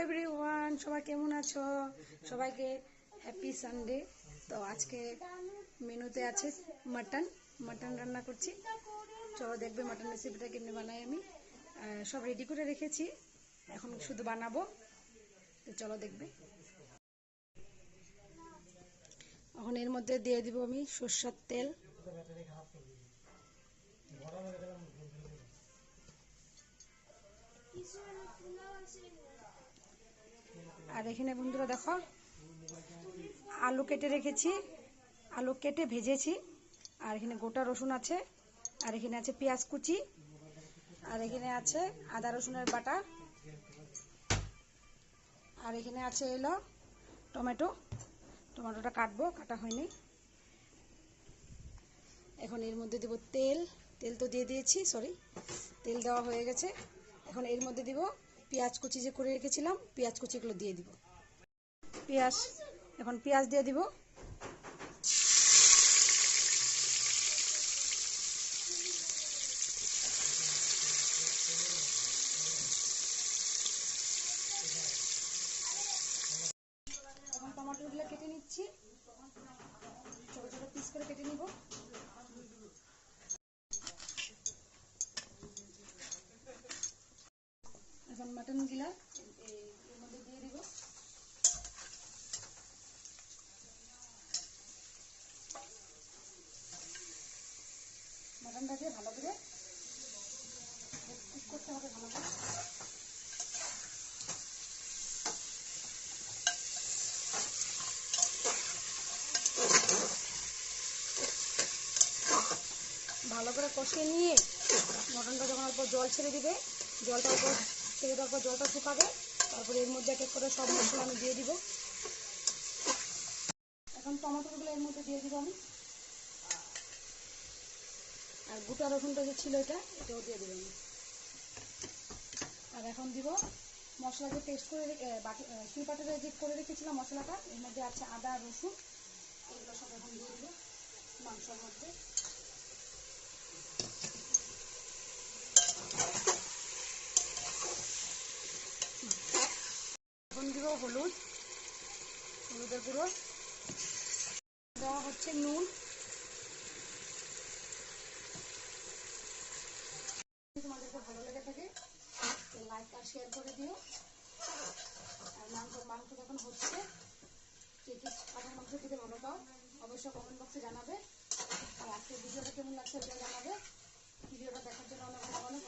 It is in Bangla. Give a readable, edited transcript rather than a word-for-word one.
এভরিওয়ান, সবাই কেমন আছো? সবাইকে হ্যাপি সানডে। তো আজকে মেনুতে আছে মাটন রান্না করছি। চলো দেখবে মাটন রেসিপিটা কেমনে বানাই আমি। সব রেডি করে রেখেছি, এখন শুধু বানাবো। তো চলো দেখবে। এখন এর মধ্যে দিয়ে দিব আমি সরষের তেল, আর এখানে বন্ধুরা দেখো আলু কেটে রেখেছি, আলু কেটে ভেজেছি। আর এখানে গোটা রসুন আছে, আর এখানে আছে পেঁয়াজ কুচি, আর এখানে আছে আদা রসুনের বাটা, আর এখানে আছে এলো টমেটোটা কাটবো, কাটা হয়নি। এখন এর মধ্যে দেব তেল তো দিয়ে দিয়েছি, তেল দেওয়া হয়ে গেছে। এখন এর মধ্যে দিব পেঁয়াজ কুচি যে করে রেখেছিলাম, পেঁয়াজ কুচিগুলো দিয়ে দিব। এখন পেঁয়াজ দিয়ে দিব। এখন টমেটোগুলো কেটে নিচ্ছি, ছোট ছোট পিস করে কেটে নিব। এখন মাটনগুলা এর মধ্যে দিয়ে দিব। মাটনটাকে ভালো করে কুক করতে হবে, ভালো করে। ভালো করে কষিয়ে নিয়ে মটনটা যখন অল্প জল ছেড়ে দিবে, জলটা অল্প ছেড়ে দেওয়ার পর জলটা শুকাবে, তারপরে এর মধ্যে এক এক করে সব মশলা আমি দিয়ে দিব। এখন টমেটোগুলো এর মধ্যে দিয়ে দিব আমি, আর গোটা রসুনটা যে ছিল এটাও দিয়ে দেবো আমি। আর এখন দিব মশলা যে পেস্ট করে শিলপাটারে যে করে রেখেছিলাম মশলাটা, এর মধ্যে আছে আদা রসুন, এগুলো সব এখন দিয়ে দিব মাংসের মধ্যে। এখন দিব হলুদের গুঁড়ো, দেওয়া হচ্ছে নুন। তোমাদেরকে ভালো লেগে থাকে লাইক আর শেয়ার করে দিও। আর মাংস যখন হচ্ছে, কে কে পাঠার মাংস খেতে ভালো পাও অবশ্যই কমেন্ট বক্সে জানাবে। আর আজকের ভিডিওটা কেমন লাগছে এটা জানাবে। ভিডিওটা দেখার জন্য অনেক অনেক